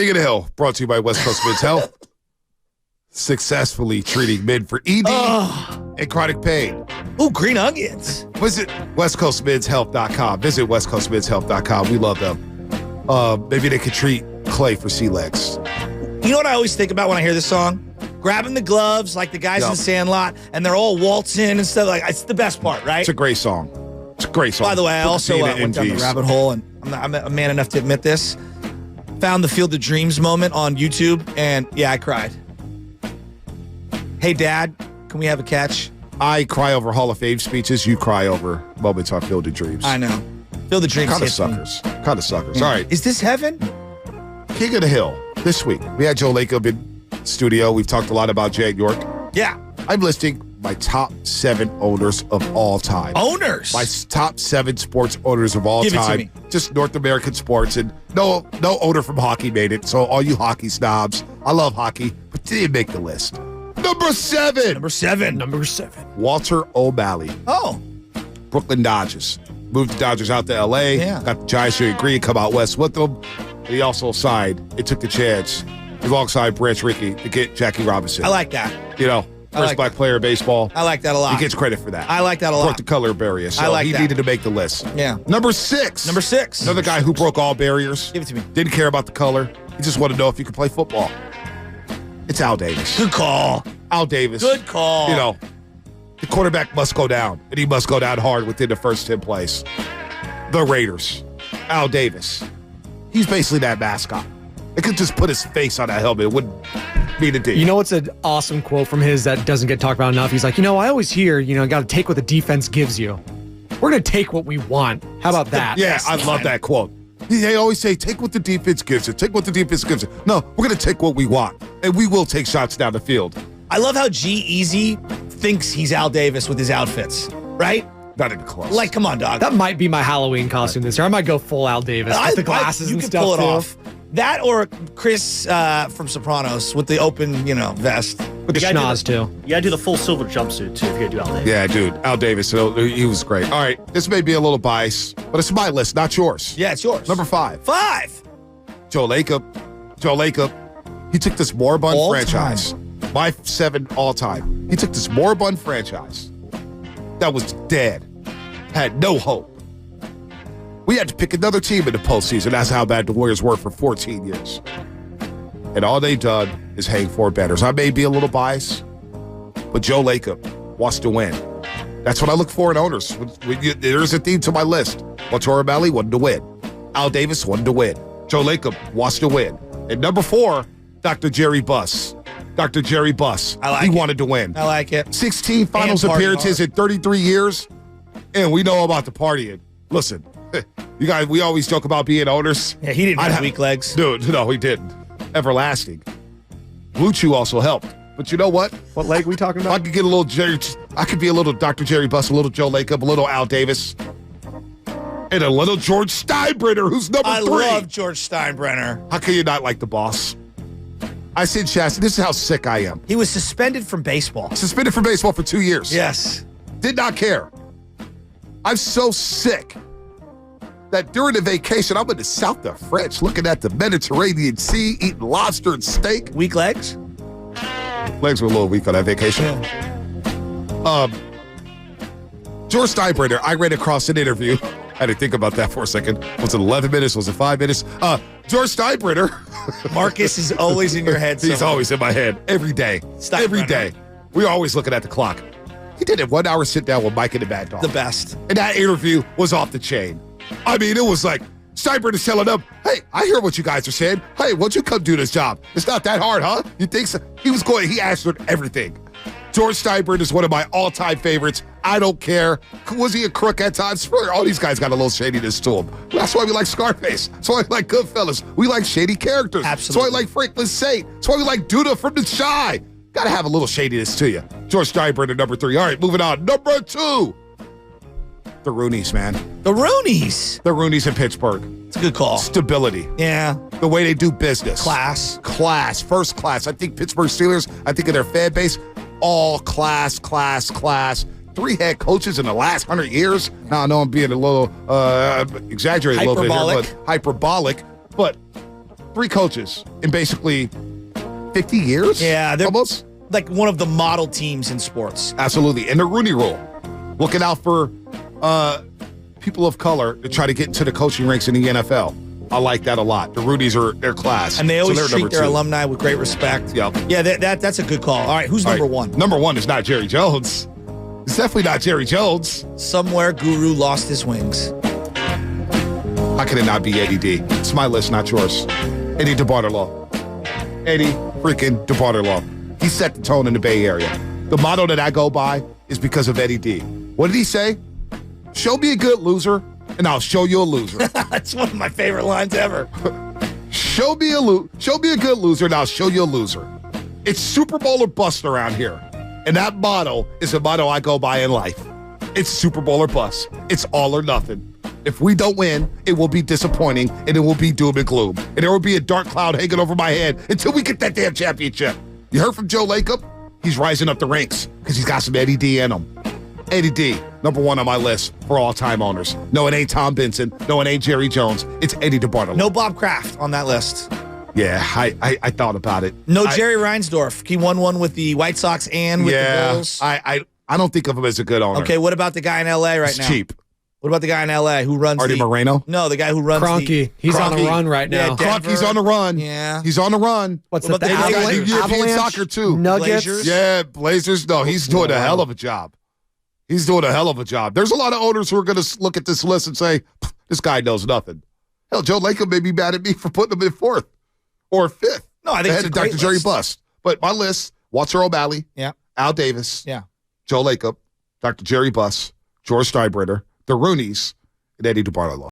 King of the Hill, brought to you by West Coast Men's Health. Successfully treating men for ED and chronic pain. Ooh, green onions. Visit westcoastmenshealth.com. Visit westcoastmenshealth.com. We love them. Maybe they could treat Clay for sea legs. You know what I always think about when I hear this song? Grabbing the gloves like the guys in Sandlot, and they're all waltzing and stuff. Like, it's the best part, right? It's a great song. It's a great song. By the way, I also went down the rabbit hole, and I'm a man enough to admit this. Found the Field of Dreams moment on YouTube, and yeah, I cried. Hey, Dad, can we have a catch? I cry over Hall of Fame speeches. You cry over moments on Field of Dreams. I know. Field of Dreams. Kind of suckers. Kind of suckers. Yeah. All right. Is this heaven? King of the Hill. This week, we had Joe Lacob in studio. We've talked a lot about Jay York. Yeah. I'm listing my top 7 owners of all time. Owners? My top 7 sports owners of all Give time. it to me. Just North American sports. And no owner from hockey made it. So all you hockey snobs, I love hockey, but didn't make the list. Number 7. Number seven. Walter O'Malley. Oh. Brooklyn Dodgers. Moved the Dodgers out to L.A. Yeah. Got the Giants to agree, come out west with them. And he also signed, it took the chance, alongside Branch Rickey, to get Jackie Robinson. I like that. You know, first black player in baseball. I like that a lot. He gets credit for that. I like that a lot. Broke the color barrier, so he needed to make the list. Yeah. Number 6. Another guy who broke all barriers. Give it to me. Didn't care about the color. He just wanted to know if he could play football. It's Al Davis. Good call. Al Davis. Good call. You know, the quarterback must go down, and he must go down hard within the first 10 plays. The Raiders. Al Davis. He's basically that mascot. They could just put his face on that helmet. It wouldn't mean a deal. You know what's an awesome quote from his that doesn't get talked about enough? He's like, I always hear, got to take what the defense gives you. We're going to take what we want. How about that? Yeah, I love that quote. They always say, take what the defense gives you. Take what the defense gives you. No, we're going to take what we want, and we will take shots down the field. I love how G-Eazy thinks he's Al Davis with his outfits, right? Not even close. Like, come on, dog. That might be my Halloween costume this year. I might go full Al Davis with the glasses and stuff. You can pull it too. off. That or Chris from Sopranos with the open, vest. With the schnoz, too. You gotta do the full silver jumpsuit, too, if you're gonna do Al Davis. Yeah, dude. Al Davis, he was great. All right, this may be a little biased, but it's my list, not yours. Yeah, it's yours. Number 5. 5. Joe Lacob. He took this moribund franchise. My 7 all time. He took this moribund franchise that was dead, had no hope. We had to pick another team in the postseason. That's how bad the Warriors were for 14 years. And all they done is hang 4 banners. I may be a little biased, but Joe Lacob wants to win. That's what I look for in owners. There's a theme to my list. Walter O'Malley wanted to win. Al Davis wanted to win. Joe Lacob wants to win. And number 4, Dr. Jerry Buss. Dr. Jerry Buss. He wanted to win. I like it. 16 finals appearances in 33 years, and we know about the partying. Listen, you guys, we always joke about being owners. Yeah, he didn't have weak legs. Dude, no, he didn't. Everlasting. Blue Chew also helped. But you know what? What leg are we talking about? I could get a little Jerry. I could be a little Dr. Jerry Buss, a little Joe Lacob, a little Al Davis, and a little George Steinbrenner, who's number 3. I love George Steinbrenner. How can you not like the boss? I said, Shasta, this is how sick I am. He was suspended from baseball. Suspended from baseball for 2 years. Yes. Did not care. I'm so sick that during the vacation, I'm in the South of French looking at the Mediterranean Sea, eating lobster and steak. Weak legs? Legs were a little weak on that vacation. George Steinbrenner, I ran across an interview. I had to think about that for a second. Was it 11 minutes? Was it 5 minutes? George Steinbrenner. Marcus is always in your head. He's always in my head. Every day. Every day. We're always looking at the clock. He did a 1 hour sit down with Mike and the Mad Dog. The best. And that interview was off the chain. I mean, it was like Steinbrenner's telling them, hey, I hear what you guys are saying. Hey, why don't you come do this job? It's not that hard, huh? You think so? He answered everything. George Steinbrenner is one of my all-time favorites. I don't care. Was he a crook at times? All these guys got a little shadiness to them. That's why we like Scarface. That's why we like Goodfellas. We like shady characters. Absolutely. That's why we like Franklin Saint. That's why we like Duda from The Chi. Got to have a little shadiness to you. George Steinbrenner, number 3. All right, moving on. Number 2. The Rooneys, man. The Rooneys. The Rooneys in Pittsburgh. It's a good call. Stability. Yeah. The way they do business. Class. First class. I think Pittsburgh Steelers, I think of their fan base, all class. 3 head coaches in the last 100 years. Now, I know I'm being a little exaggerated a little bit here, but hyperbolic. But 3 coaches in basically 50 years? Yeah, they're almost. like one of the model teams in sports. Absolutely. And the Rooney Rule. Looking out for people of color to try to get into the coaching ranks in the NFL. I like that a lot. The Roonies are their class. And they always they're treat number their 2. alumni with great respect. Yep. Yeah, that's a good call. All right, who's number 1? Number 1 is not Jerry Jones. It's definitely not Jerry Jones. Somewhere Guru lost his wings. How can it not be Eddie D? It's my list, not yours. Eddie DeBartolo. Eddie freaking DeBartolo. He set the tone in the Bay Area. The motto that I go by is because of Eddie D. What did he say? Show me a good loser, and I'll show you a loser. That's one of my favorite lines ever. Show me a good loser, and I'll show you a loser. It's Super Bowl or bust around here. And that motto is a motto I go by in life. It's Super Bowl or bust. It's all or nothing. If we don't win, it will be disappointing, and it will be doom and gloom. And there will be a dark cloud hanging over my head until we get that damn championship. You heard from Joe Lacob? He's rising up the ranks because he's got some Eddie D in him. Eddie D, number 1 on my list for all-time owners. No, it ain't Tom Benson. No, it ain't Jerry Jones. It's Eddie DeBartolo. No Bob Kraft on that list. Yeah, I thought about it. No Jerry Reinsdorf. He won one with the White Sox and with the Bulls. I don't think of him as a good owner. Okay, what about the guy in L.A. right now? It's cheap. What about the guy in L.A. who runs Artie Moreno? No, the guy who runs Kroenke. He's on a run right now. Yeah, Kroenke's on the run. Yeah. He's on the run. What's What that? about The the Avalanche? European Avalanche? soccer, too. Nuggets? Blazers? Yeah, Blazers. No, he's doing a hell of a job. He's doing a hell of a job. There's a lot of owners who are going to look at this list and say, this guy knows nothing. Hell, Joe Lacob may be mad at me for putting him in 4th or 5th. No, I think it's a great Dr. Jerry list. Bust. But my list, Walter O'Malley, Yeah. Al Davis, Yeah. Joe Lacob, Dr. Jerry Buss, George Steinbrenner, the Roonies, and Eddie DeBartolo.